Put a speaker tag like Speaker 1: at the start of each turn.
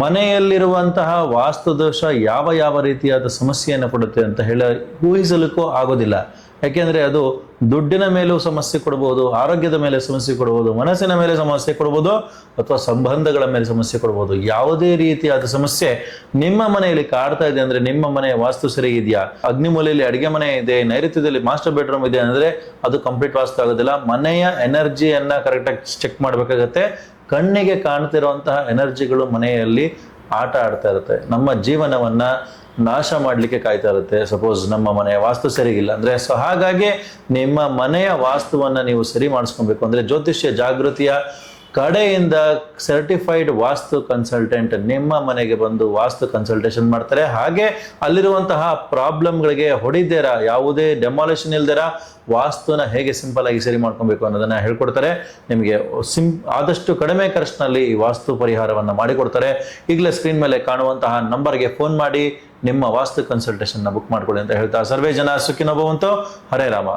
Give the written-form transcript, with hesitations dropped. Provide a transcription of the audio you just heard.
Speaker 1: ಮನೆಯಲ್ಲಿರುವಂತಹ ವಾಸ್ತುದೋಷ ಯಾವ ಯಾವ ರೀತಿಯಾದ ಸಮಸ್ಯೆಯನ್ನು ಕೊಡುತ್ತೆ ಅಂತ ಹೇಳಿ ಊಹಿಸಲಿಕ್ಕೂ ಆಗೋದಿಲ್ಲ. ಯಾಕೆಂದ್ರೆ ಅದು ದುಡ್ಡಿನ ಮೇಲೂ ಸಮಸ್ಯೆ ಕೊಡಬಹುದು, ಆರೋಗ್ಯದ ಮೇಲೆ ಸಮಸ್ಯೆ ಕೊಡಬಹುದು, ಮನಸ್ಸಿನ ಮೇಲೆ ಸಮಸ್ಯೆ ಕೊಡಬಹುದು, ಅಥವಾ ಸಂಬಂಧಗಳ ಮೇಲೆ ಸಮಸ್ಯೆ ಕೊಡಬಹುದು. ಯಾವುದೇ ರೀತಿಯಾದ ಸಮಸ್ಯೆ ನಿಮ್ಮ ಮನೆಯಲ್ಲಿ ಕಾಡ್ತಾ ಇದೆ ಅಂದ್ರೆ ನಿಮ್ಮ ಮನೆಯ ವಾಸ್ತು ಸರಿ ಇದೆಯಾ, ಅಗ್ನಿಮೂಲೆಯಲ್ಲಿ ಅಡಿಗೆ ಮನೆ ಇದೆ, ನೈಋತ್ಯದಲ್ಲಿ ಮಾಸ್ಟರ್ ಬೆಡ್ರೂಮ್ ಇದೆ ಅಂದ್ರೆ ಅದು ಕಂಪ್ಲೀಟ್ ವಾಸ್ತು ಆಗೋದಿಲ್ಲ. ಮನೆಯ ಎನರ್ಜಿಯನ್ನ ಕರೆಕ್ಟಾಗಿ ಚೆಕ್ ಮಾಡ್ಬೇಕಾಗತ್ತೆ. ಕಣ್ಣಿಗೆ ಕಾಣ್ತಿರುವಂತಹ ಎನರ್ಜಿಗಳು ಮನೆಯಲ್ಲಿ ಆಟ ಆಡ್ತಾ ಇರುತ್ತೆ, ನಮ್ಮ ಜೀವನವನ್ನ ನಾಶ ಮಾಡಲಿಕ್ಕೆ ಕಾಯ್ತಾ ಇರುತ್ತೆ. ಸಪೋಸ್ ನಮ್ಮ ಮನೆಯ ವಾಸ್ತು ಸರಿಗಿಲ್ಲ ಅಂದ್ರೆ, ಸೊ ಹಾಗಾಗಿ ನಿಮ್ಮ ಮನೆಯ ವಾಸ್ತುವನ್ನ ನೀವು ಸರಿ ಮಾಡಿಸ್ಕೊಬೇಕು ಅಂದ್ರೆ ಜ್ಯೋತಿಷ್ಯ ಜಾಗೃತಿಯ ಕಡೆಯಿಂದ ಸರ್ಟಿಫೈಡ್ ವಾಸ್ತು ಕನ್ಸಲ್ಟೆಂಟ್ ನಿಮ್ಮ ಮನೆಗೆ ಬಂದು ವಾಸ್ತು ಕನ್ಸಲ್ಟೇಷನ್ ಮಾಡ್ತಾರೆ. ಹಾಗೆ ಅಲ್ಲಿರುವಂತಹ ಪ್ರಾಬ್ಲಮ್ಗಳಿಗೆ ಹೊಡಿದೇರ, ಯಾವುದೇ ಡೆಮಾಲಿಷನ್ ಇಲ್ದೇರ ವಾಸ್ತುನ ಹೇಗೆ ಸಿಂಪಲ್ ಆಗಿ ಸರಿ ಮಾಡ್ಕೊಬೇಕು ಅನ್ನೋದನ್ನ ಹೇಳ್ಕೊಡ್ತಾರೆ. ನಿಮಗೆ ಆದಷ್ಟು ಕಡಿಮೆ ಖರ್ಚಿನಲ್ಲಿ ಈ ವಾಸ್ತು ಪರಿಹಾರವನ್ನ ಮಾಡಿಕೊಡ್ತಾರೆ. ಈಗಲೇ ಸ್ಕ್ರೀನ್ ಮೇಲೆ ಕಾಣುವಂತಹ ನಂಬರ್ಗೆ ಫೋನ್ ಮಾಡಿ ನಿಮ್ಮ ವಾಸ್ತು ಕನ್ಸಲ್ಟೇಷನ್ ಬುಕ್ ಮಾಡ್ಕೊಳ್ಳಿ ಅಂತ ಹೇಳ್ತಾ ಸರ್ವೇ ಜನ ಸುಖಿನೋ ಭವಂತು. ಹರೇ ರಾಮ.